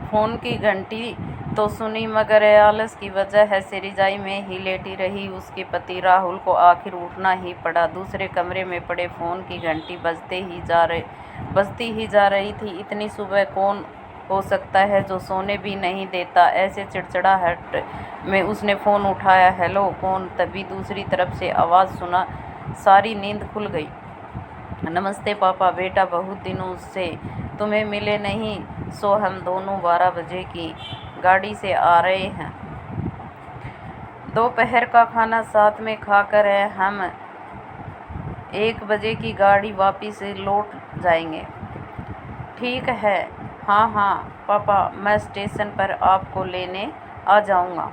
Phone की घंटी तो सुनी मगर आलस की वजह से रज़ाई में ही लेटी रही। उसके पति राहुल को आखिर उठना ही पड़ा। दूसरे कमरे में पड़े फ़ोन की घंटी बजती ही जा रही थी। इतनी सुबह कौन हो सकता है जो सोने भी नहीं देता। ऐसे चिड़चिड़ाहट में उसने फ़ोन उठाया। हेलो, कौन? तभी दूसरी तरफ से आवाज़ सुना। सारी नींद खुल गई। नमस्ते पापा। बेटा, बहुत दिनों से तुम्हें मिले नहीं, सो हम दोनों 12 बजे की गाड़ी से आ रहे हैं। दोपहर का खाना साथ में खाकर हम 1 बजे की गाड़ी वापस लौट जाएंगे। ठीक है। हाँ हाँ पापा, मैं स्टेशन पर आपको लेने आ जाऊंगा।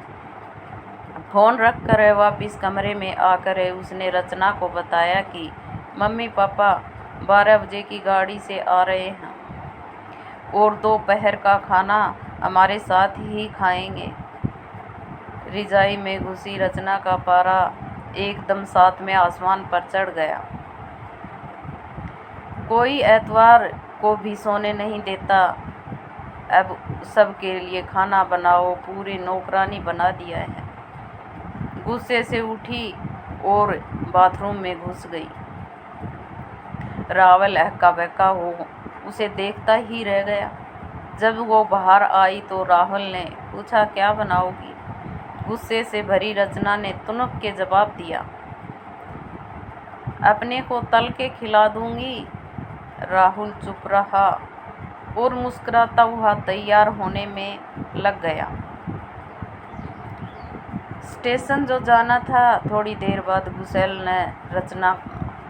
फ़ोन रख कर वापस कमरे में आकर उसने रचना को बताया कि मम्मी पापा 12 बजे की गाड़ी से आ रहे हैं और दोपहर का खाना हमारे साथ ही खाएंगे। रज़ाई में घुसी रचना का पारा एकदम साथ में आसमान पर चढ़ गया। कोई एतवार को भी सोने नहीं देता। अब सबके लिए खाना बनाओ, पूरी नौकरानी बना दिया है। गुस्से से उठी और बाथरूम में घुस गई। राहुल हक्का बक्का हो उसे देखता ही रह गया। जब वो बाहर आई तो राहुल ने पूछा, क्या बनाओगी? गुस्से से भरी रचना ने तुनक के जवाब दिया, अपने को तल के खिला दूंगी। राहुल चुप रहा और मुस्कुराता हुआ तैयार होने में लग गया। स्टेशन जो जाना था। थोड़ी देर बाद गुसेल ने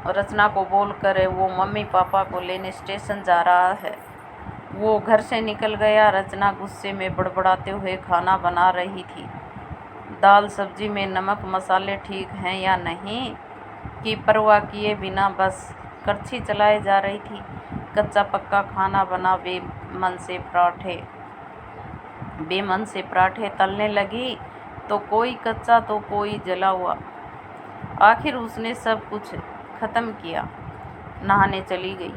रचना को बोलकर वो मम्मी पापा को लेने स्टेशन जा रहा है। वो घर से निकल गया। रचना गुस्से में बड़बड़ाते हुए खाना बना रही थी। दाल सब्जी में नमक मसाले ठीक हैं या नहीं की परवाह किए बिना बस करछी चलाए जा रही थी। कच्चा पक्का खाना बना बेमन से पराठे तलने लगी, तो कोई कच्चा तो कोई जला हुआ। आखिर उसने सब कुछ ख़त्म किया। नहाने चली गई।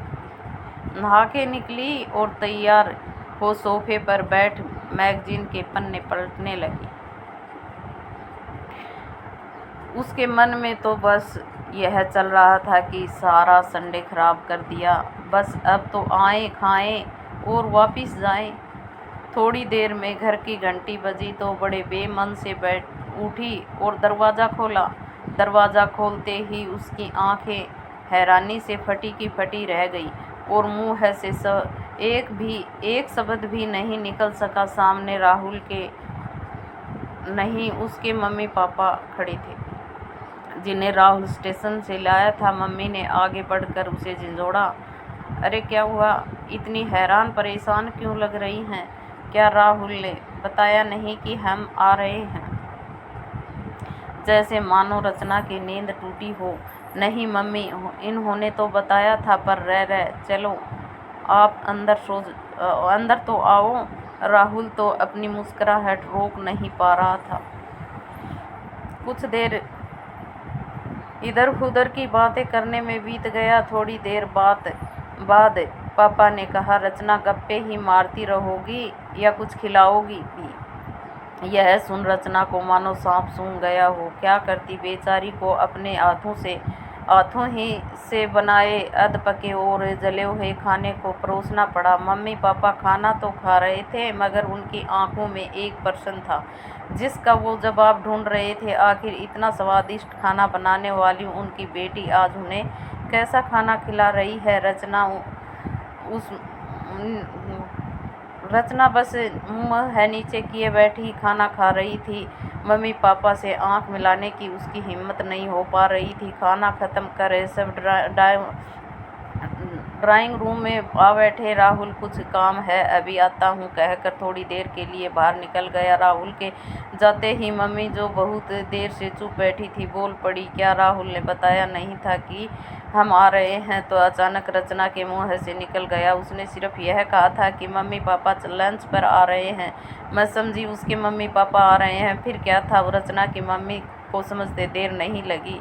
नहा के निकली और तैयार हो सोफे पर बैठ मैगजीन के पन्ने पलटने लगी। उसके मन में तो बस यह चल रहा था कि सारा संडे खराब कर दिया। बस अब तो आए, खाएं और वापस जाएं। थोड़ी देर में घर की घंटी बजी तो बड़े बेमन से बैठ उठी और दरवाज़ा खोला। दरवाज़ा खोलते ही उसकी आंखें हैरानी से फटी की फटी रह गई और मुंह से एक शब्द भी नहीं निकल सका। सामने राहुल के नहीं, उसके मम्मी पापा खड़े थे, जिन्हें राहुल स्टेशन से लाया था। मम्मी ने आगे बढ़कर उसे झिंझोड़ा। अरे क्या हुआ? इतनी हैरान परेशान क्यों लग रही हैं? क्या राहुल ने बताया नहीं कि हम आ रहे हैं? जैसे मानो रचना की नींद टूटी हो। नहीं मम्मी, इन्होंने तो बताया था, पर रह चलो, आप अंदर तो आओ। राहुल तो अपनी मुस्कुराहट रोक नहीं पा रहा था। कुछ देर इधर उधर की बातें करने में बीत गया। थोड़ी देर बाद पापा ने कहा, रचना गप्पे ही मारती रहोगी या कुछ खिलाओगी भी? यह सुन रचना को मानो सांप सूंघ गया हो। क्या करती? बेचारी को अपने हाथों ही से बनाए अधपके और जले हुए खाने को परोसना पड़ा। मम्मी पापा खाना तो खा रहे थे, मगर उनकी आंखों में एक प्रश्न था जिसका वो जवाब ढूंढ रहे थे। आखिर इतना स्वादिष्ट खाना बनाने वाली उनकी बेटी आज उन्हें कैसा खाना खिला रही है? रचना बस मुंह है नीचे किए बैठी खाना खा रही थी। मम्मी पापा से आंख मिलाने की उसकी हिम्मत नहीं हो पा रही थी। खाना खत्म कर सब ड्राइंग रूम में आ बैठे। राहुल, कुछ काम है, अभी आता हूँ कहकर थोड़ी देर के लिए बाहर निकल गया। राहुल के जाते ही मम्मी, जो बहुत देर से चुप बैठी थी, बोल पड़ी, क्या राहुल ने बताया नहीं था कि हम आ रहे हैं? तो अचानक रचना के मुंह से निकल गया, उसने सिर्फ यह कहा था कि मम्मी पापा लंच पर आ रहे हैं। मैं समझी उसके मम्मी पापा आ रहे हैं। फिर क्या था? रचना की मम्मी को समझते देर नहीं लगी।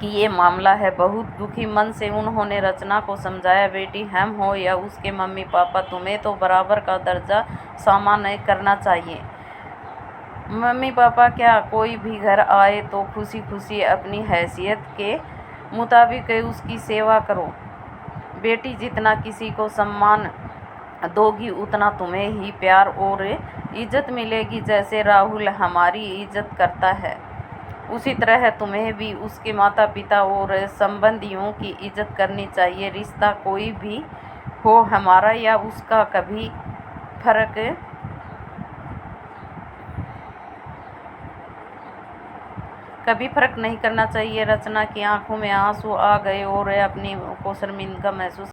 कि ये मामला है। बहुत दुखी मन से उन्होंने रचना को समझाया, बेटी हम हो या उसके मम्मी पापा, तुम्हें तो बराबर का दर्जा सामान्य करना चाहिए। मम्मी पापा क्या, कोई भी घर आए तो खुशी खुशी अपनी हैसियत के मुताबिक उसकी सेवा करो। बेटी जितना किसी को सम्मान दोगी उतना तुम्हें ही प्यार और इज्जत मिलेगी। जैसे राहुल हमारी इज्जत करता है उसी तरह तुम्हें भी उसके माता पिता और संबंधियों की इज्जत करनी चाहिए। रिश्ता कोई भी हो, हमारा या उसका, कभी फर्क नहीं करना चाहिए। रचना की आंखों में आंसू आ गए और अपनी को शर्मिंदा महसूस